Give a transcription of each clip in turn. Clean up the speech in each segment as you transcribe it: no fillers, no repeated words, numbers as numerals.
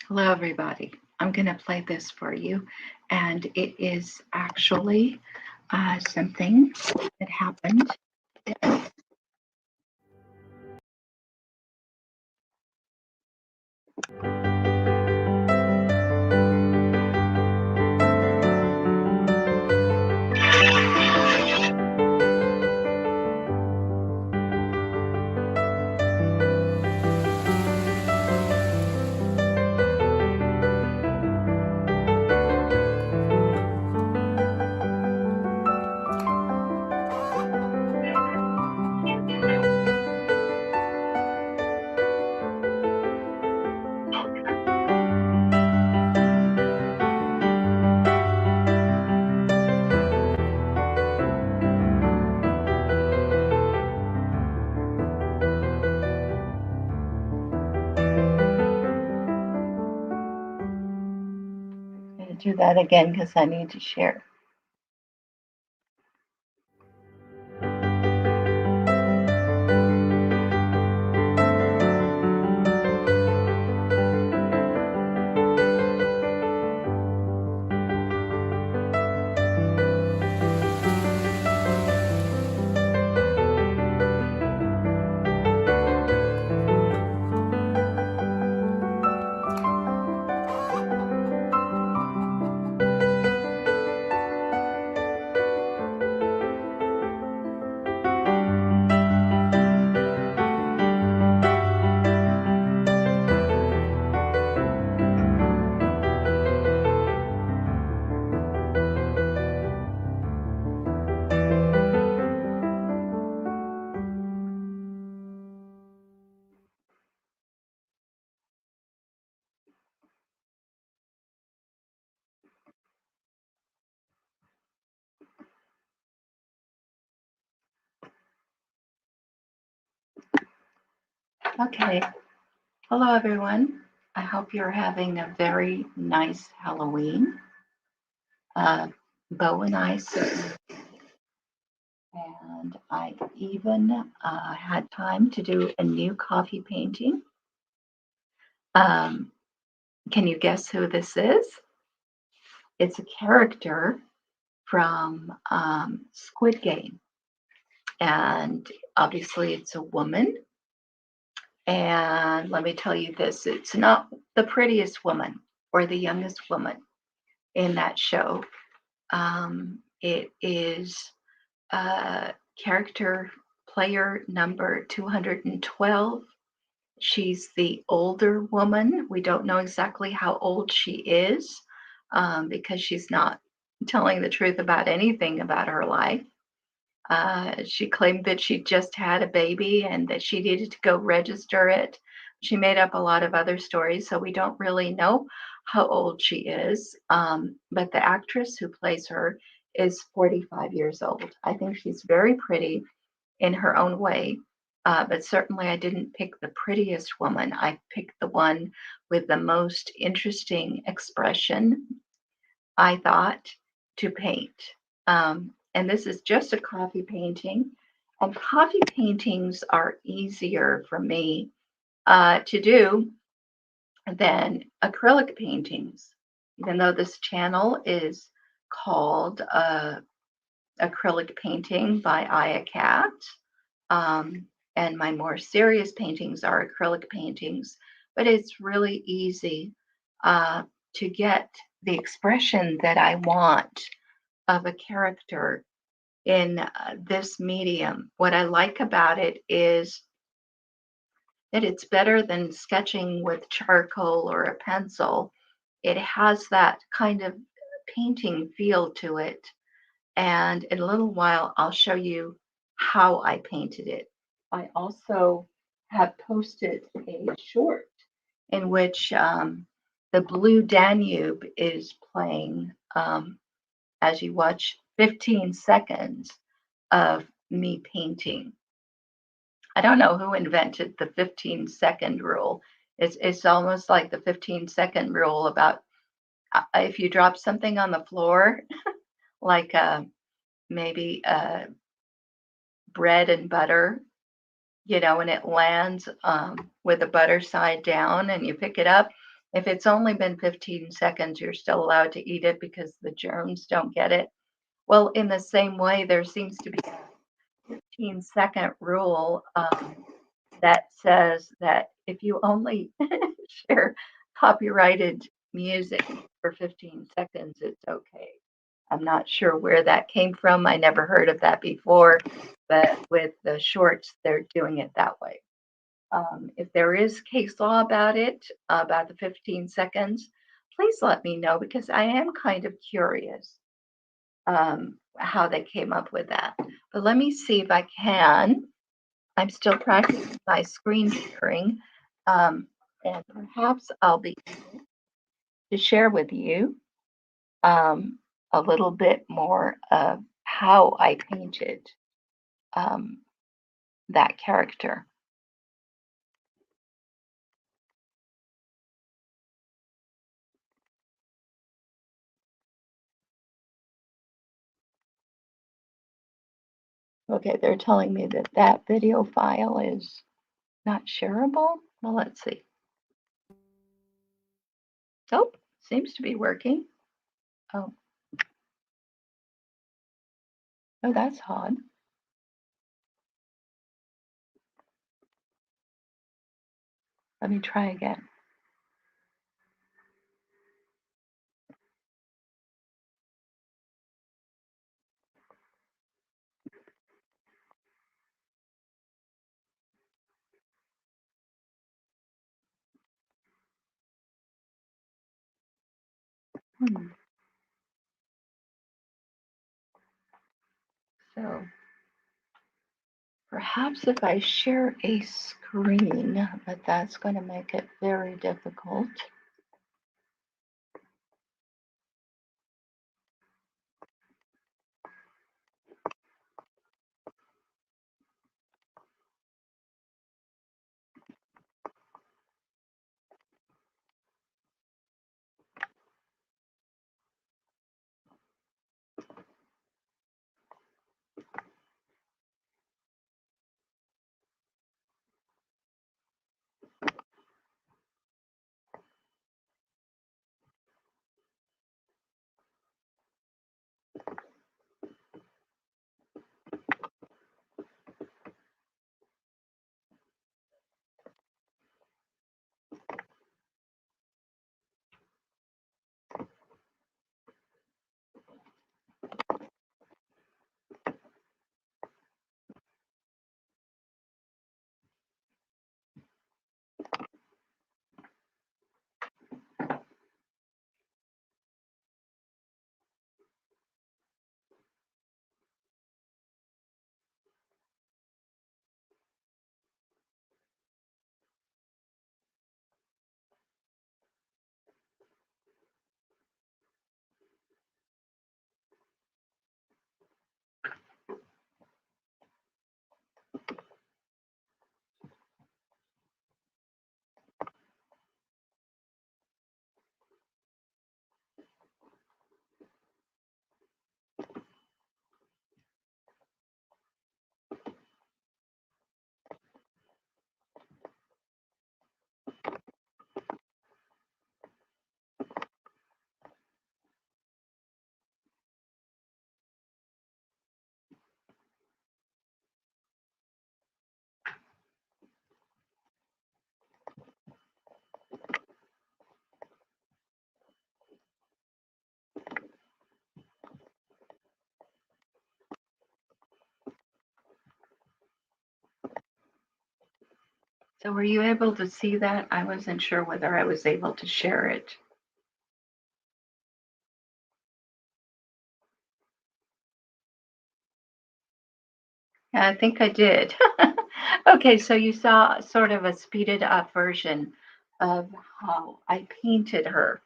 Hello, everybody. I'm going to play this for you, and it is actually something that happened. I'm going to do that again because I need to share. Okay. Hello, everyone. I hope you're having a very nice Halloween. Bo and I certainly, and I even had time to do a new coffee painting. Um, can you guess who this is? It's a character from Squid Game. And obviously, it's a woman. And let me tell you this, it's not the prettiest woman or the youngest woman in that show. It is character player number 212. She's the older woman. We don't know exactly how old she is because she's not telling the truth about anything about her life. She claimed that she just had a baby and that she needed to go register it. She made up a lot of other stories, so we don't really know how old she is. But the actress who plays her is 45 years old. I think she's very pretty in her own way. But certainly, I didn't pick the prettiest woman. I picked the one with the most interesting expression, I thought, to paint. And this is just a coffee painting. And coffee paintings are easier for me to do than acrylic paintings, even though this channel is called Acrylic Painting by Aya Cat. And my more serious paintings are acrylic paintings, but it's really easy to get the expression that I want of a character in this medium. What I like about it is that it's better than sketching with charcoal or a pencil. It has that kind of painting feel to it. And in a little while, I'll show you how I painted it. I also have posted a short in which the Blue Danube is playing as you watch 15 seconds of me painting. I don't know who invented the 15-second rule. It's almost like the 15-second rule about if you drop something on the floor, like maybe bread and butter, and it lands with the butter side down and you pick it up, If it's only been 15 seconds, you're still allowed to eat it because the germs don't get it. Well, in the same way, there seems to be a 15-second rule that says that if you only share copyrighted music for 15 seconds, it's okay. I'm not sure where that came from. I never heard of that before, but with the shorts, they're doing it that way. If there is case law about it, about the 15 seconds, please let me know because I am kind of curious how they came up with that. But let me see if I can. I'm still practicing my screen sharing, and perhaps I'll be able to share with you a little bit more of how I painted um, that character. Okay, they're telling me that that video file is not shareable. Well, let's see. Oh, seems to be working. Oh, oh, that's odd. Let me try again. Hmm. So perhaps if I share a screen, but that's going to make it very difficult. So were you able to see that? I wasn't sure whether I was able to share it. Yeah, I think I did. Okay, so you saw sort of a speeded up version of how I painted her.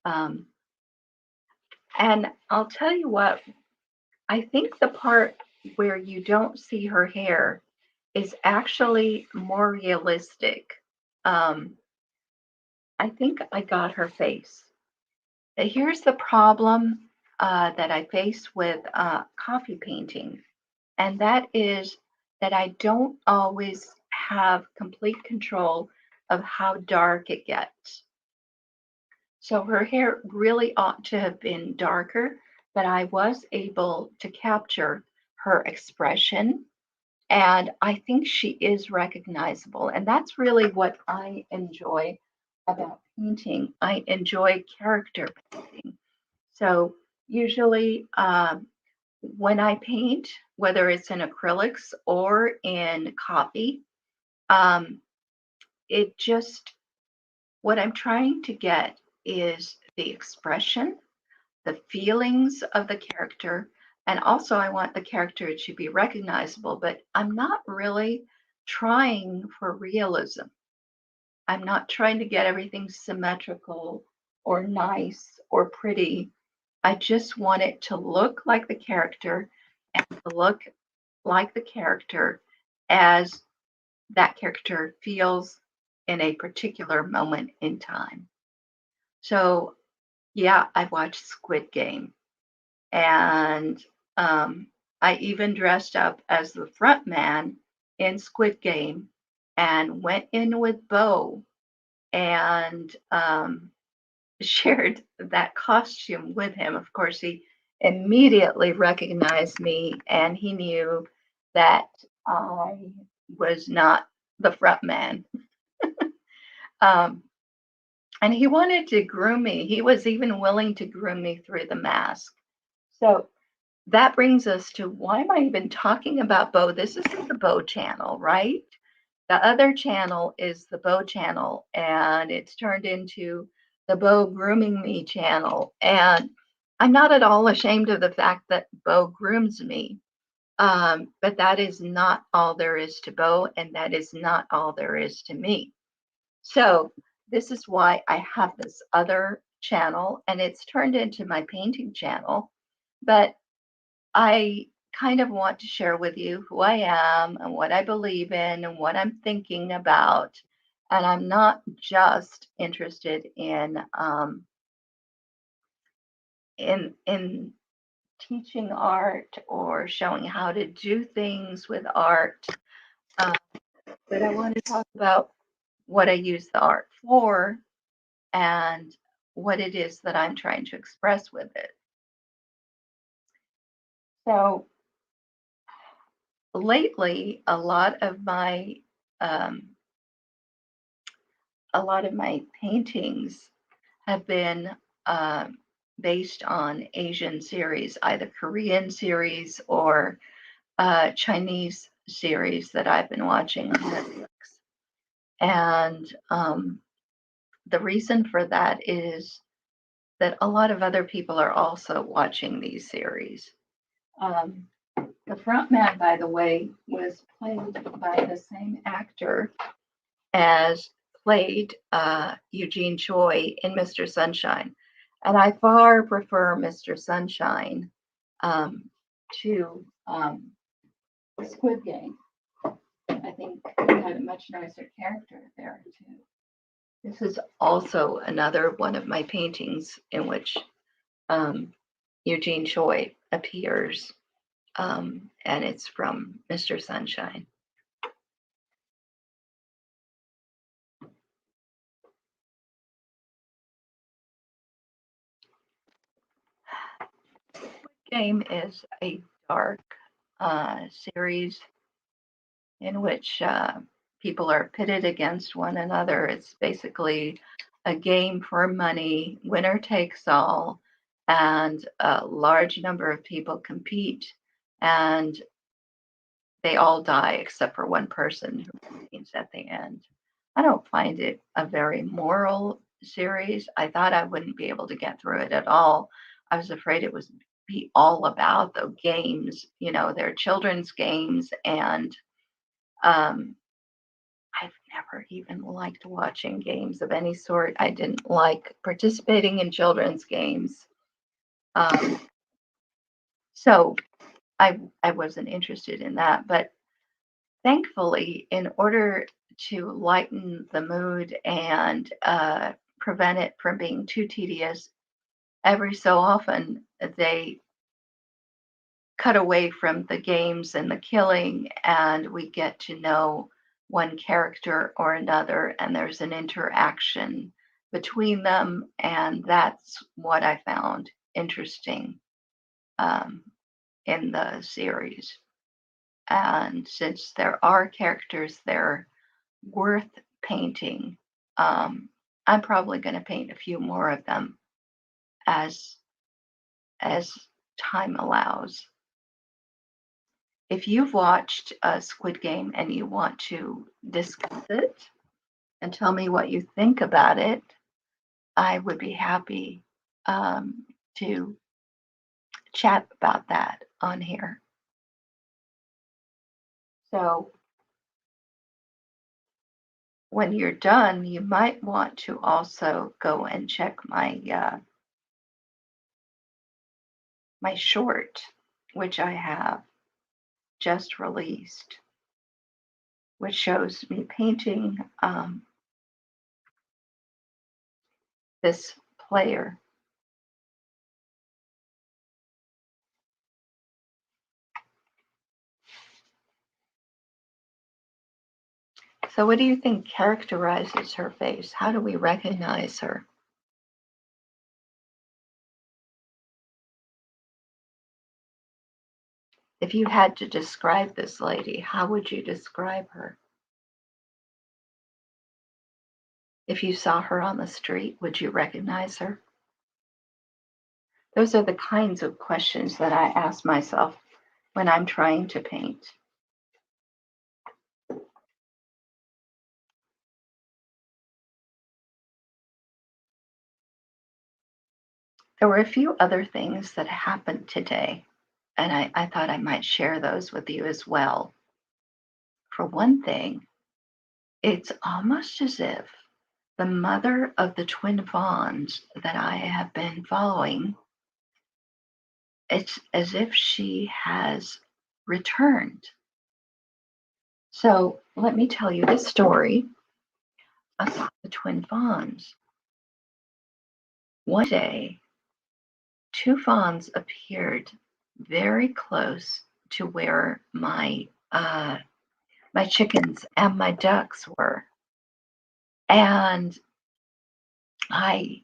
Um, and I'll tell you what, I think the part where you don't see her hair is actually more realistic. Um, I think I got her face. Here's the problem that I face with coffee painting, and that is that I don't always have complete control of how dark it gets. So her hair really ought to have been darker, but I was able to capture her expression. And I think she is recognizable. And that's really what I enjoy about painting. I enjoy character painting. So usually, when I paint, whether it's in acrylics or in copy, um, it just, what I'm trying to get is the expression, the feelings of the character. And also, I want the character to be recognizable, but I'm not really trying for realism. I'm not trying to get everything symmetrical or nice or pretty. I just want it to look like the character and to look like the character as that character feels in a particular moment in time. So, yeah, I watched Squid Game. And I even dressed up as the front man in Squid Game and went in with Bo and shared that costume with him. Of course, he immediately recognized me and he knew that I was not the front man. Um, and he wanted to groom me. He was even willing to groom me through the mask. So that brings us to, why am I even talking about Bo? This isn't the Bo channel, right? The other channel is the Bo channel, and it's turned into the Bo grooming me channel. And I'm not at all ashamed of the fact that Bo grooms me. But that is not all there is to Bo, and that is not all there is to me. So this is why I have this other channel, and it's turned into my painting channel. But I kind of want to share with you who I am and what I believe in and what I'm thinking about. And I'm not just interested in teaching art or showing how to do things with art, uh, but I want to talk about what I use the art for and what it is that I'm trying to express with it. So lately, um, a lot of my paintings have been um, based on Asian series, either Korean series or Chinese series that I've been watching on Netflix. And the reason for that is that a lot of other people are also watching these series. Um, the front man, by the way, was played by the same actor as played Eugene Choi in Mr. Sunshine. And I far prefer Mr. Sunshine um, to Squid Game. I think he had a much nicer character there, too. This is also another one of my paintings in which um, Eugene Choi appears, and it's from Mr. Sunshine. Game is a dark series in which people are pitted against one another. It's basically a game for money, winner takes all, and a large number of people compete, and they all die except for one person who remains at the end. I don't find it a very moral series. I thought I wouldn't be able to get through it at all. I was afraid it was be all about the games, they're children's games, and um, I've never even liked watching games of any sort. I didn't like participating in children's games. Um, so I wasn't interested in that. But thankfully, in order to lighten the mood and prevent it from being too tedious, every so often they cut away from the games and the killing, and we get to know one character or another, and there's an interaction between them, and that's what I found interesting um, in the series. And since there are characters there worth painting, um, I'm probably going to paint a few more of them as as time allows. If you've watched Squid Game and you want to discuss it and tell me what you think about it, I would be happy to chat about that on here. So when you're done, you might want to also go and check my short, which I have just released, which shows me painting this player. So, what do you think characterizes her face? How do we recognize her? If you had to describe this lady, how would you describe her? If you saw her on the street, would you recognize her? Those are the kinds of questions that I ask myself when I'm trying to paint. There were a few other things that happened today, and I thought I might share those with you as well. For one thing, it's almost as if the mother of the twin fawns that I have been following, it's as if she has returned. So let me tell you the story about the twin fawns. One day, two fawns appeared very close to where my chickens and my ducks were, and I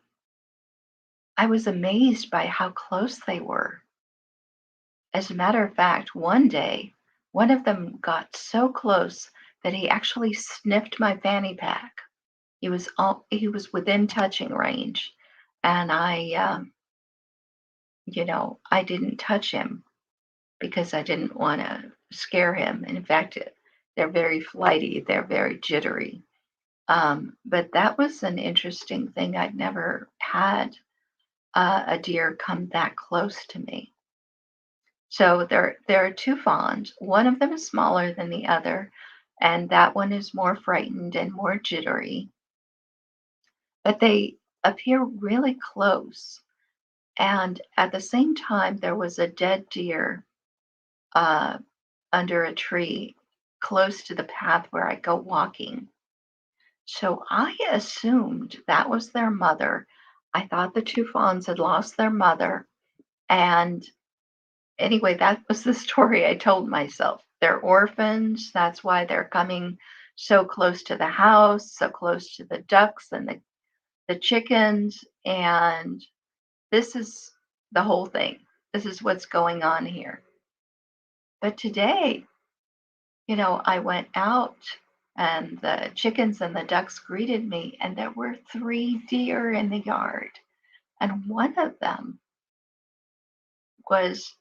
I was amazed by how close they were. As a matter of fact, one day, one of them got so close that he actually sniffed my fanny pack. He was within touching range, and I didn't touch him because I didn't want to scare him. And in fact, they're very flighty. They're very jittery. But that was an interesting thing. I'd never had a deer come that close to me. So there are two fawns. One of them is smaller than the other, and that one is more frightened and more jittery. But they appear really close. And at the same time, there was a dead deer uh, under a tree close to the path where I go walking. So I assumed that was their mother. I thought the two fawns had lost their mother. And anyway, that was the story I told myself. They're orphans. That's why they're coming so close to the house, so close to the ducks and the chickens. And this is the whole thing. This is what's going on here. But today, I went out and the chickens and the ducks greeted me, and there were three deer in the yard. And one of them was,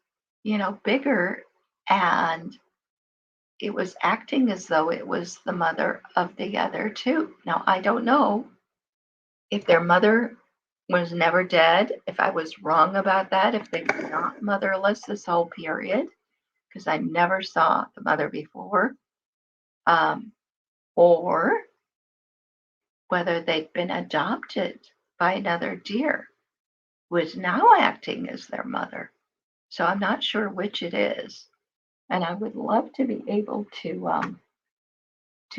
bigger, and it was acting as though it was the mother of the other two. Now, I don't know if their mother was never dead, if I was wrong about that, if they were not motherless this whole period, because I never saw the mother before, um, or whether they'd been adopted by another deer who is now acting as their mother. So I'm not sure which it is. And I would love to be able to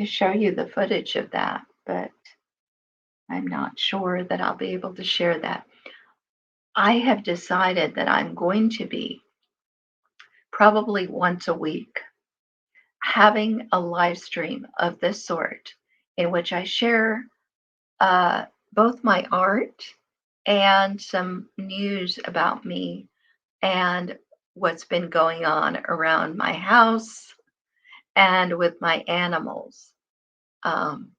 show you the footage of that, but I'm not sure that I'll be able to share that. I have decided that I'm going to be probably once a week having a live stream of this sort in which I share uh, both my art and some news about me and what's been going on around my house and with my animals. Um,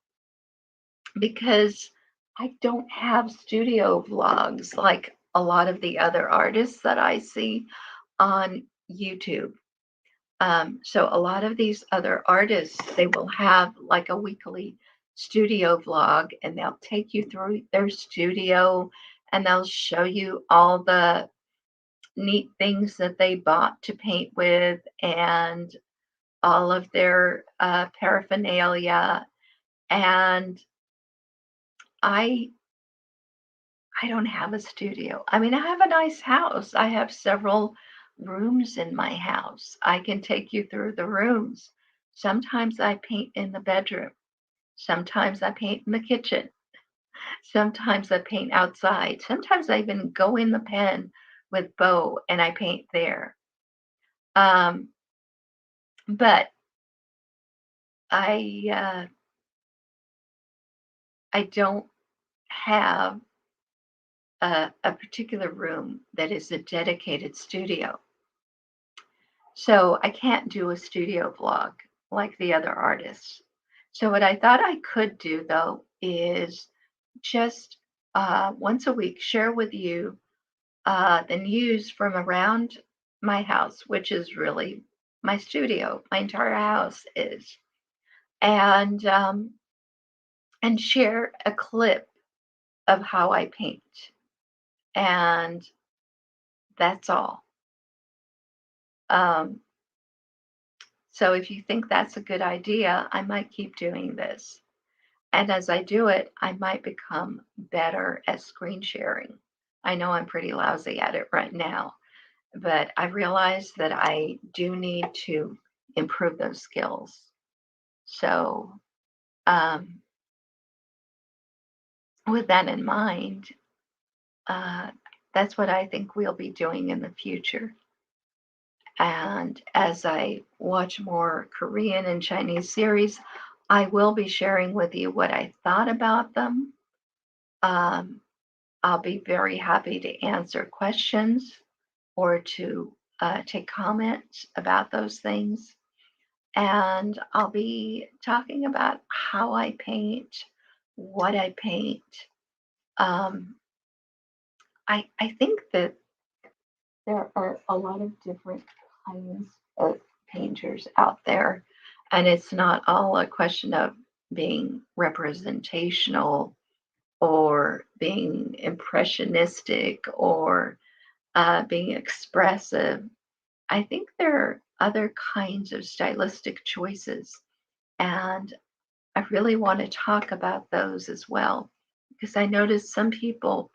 because I don't have studio vlogs like a lot of the other artists that I see on YouTube. So a lot of these other artists, they will have like a weekly studio vlog and they'll take you through their studio and they'll show you all the neat things that they bought to paint with and all of their paraphernalia. And I I don't have a studio. I mean, I have a nice house. I have several rooms in my house. I can take you through the rooms. Sometimes I paint in the bedroom. Sometimes I paint in the kitchen. Sometimes I paint outside. Sometimes I even go in the pen with Bo and I paint there. Um, but I I don't have a particular room that is a dedicated studio. So I can't do a studio vlog like the other artists. So what I thought I could do though is just once a week share with you the news from around my house, which is really my studio. My entire house is, and and share a clip of how I paint, and that's all. Um, so if you think that's a good idea, I might keep doing this. And as I do it, I might become better at screen sharing. I know I'm pretty lousy at it right now, but I realize that I do need to improve those skills. So, um, with that in mind, uh, that's what I think we'll be doing in the future. And as I watch more Korean and Chinese series, I will be sharing with you what I thought about them. Um, I'll be very happy to answer questions or to take comments about those things. And I'll be talking about how I paint, what I paint. Um, I think that there are a lot of different kinds of painters out there, and it's not all a question of being representational or being impressionistic or being expressive. I think there are other kinds of stylistic choices, and I really want to talk about those as well because I noticed some people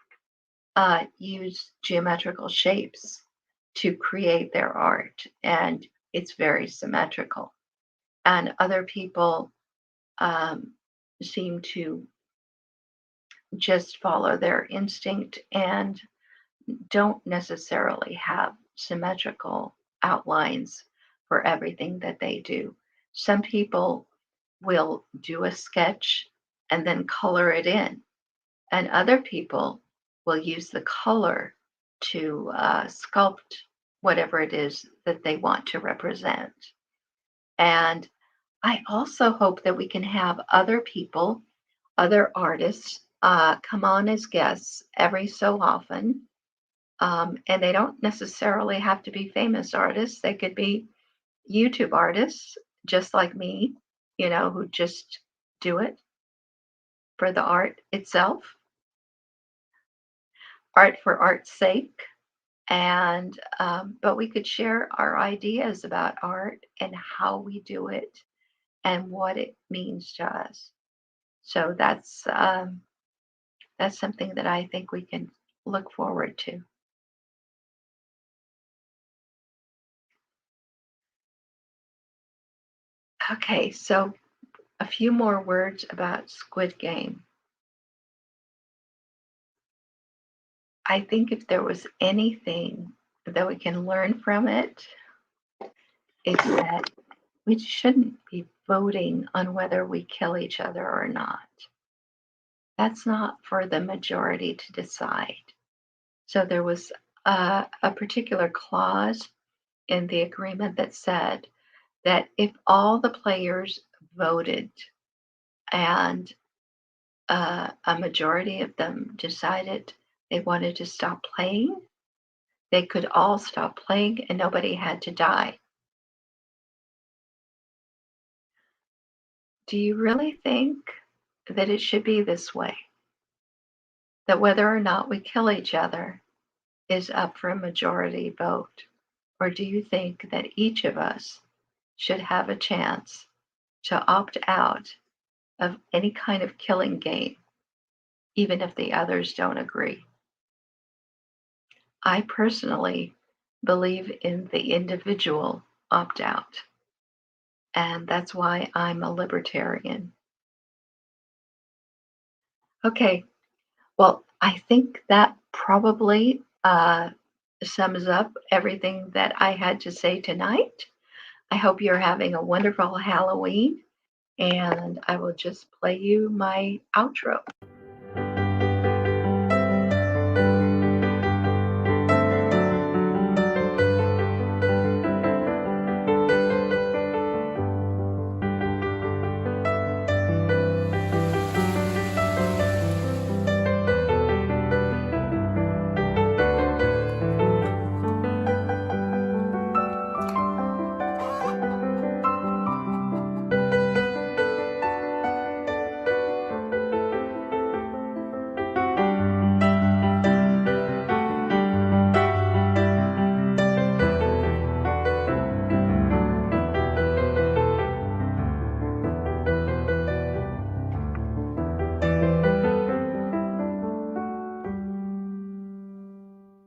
use geometrical shapes to create their art, and it's very symmetrical. And other people um, seem to just follow their instinct and don't necessarily have symmetrical outlines for everything that they do. Some people will do a sketch and then color it in, and other people will use the color to sculpt whatever it is that they want to represent. And I also hope that we can have other people, other artists, come on as guests every so often. And they don't necessarily have to be famous artists, they could be YouTube artists, just like me, who just do it for the art itself, art for art's sake. And but we could share our ideas about art and how we do it and what it means to us. So that's something that I think we can look forward to. Okay, so a few more words about Squid Game. I think if there was anything that we can learn from it, it's that we shouldn't be voting on whether we kill each other or not. That's not for the majority to decide. So there was a particular clause in the agreement that said that if all the players voted and a majority of them decided they wanted to stop playing, they could all stop playing and nobody had to die. Do you really think that it should be this way? That whether or not we kill each other is up for a majority vote? Or do you think that each of us should have a chance to opt out of any kind of killing game, even if the others don't agree? I personally believe in the individual opt out, and that's why I'm a libertarian. Okay, well, I think that probably sums up everything that I had to say tonight. I hope you're having a wonderful Halloween, and I will just play you my outro.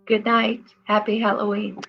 Good night. Happy Halloween.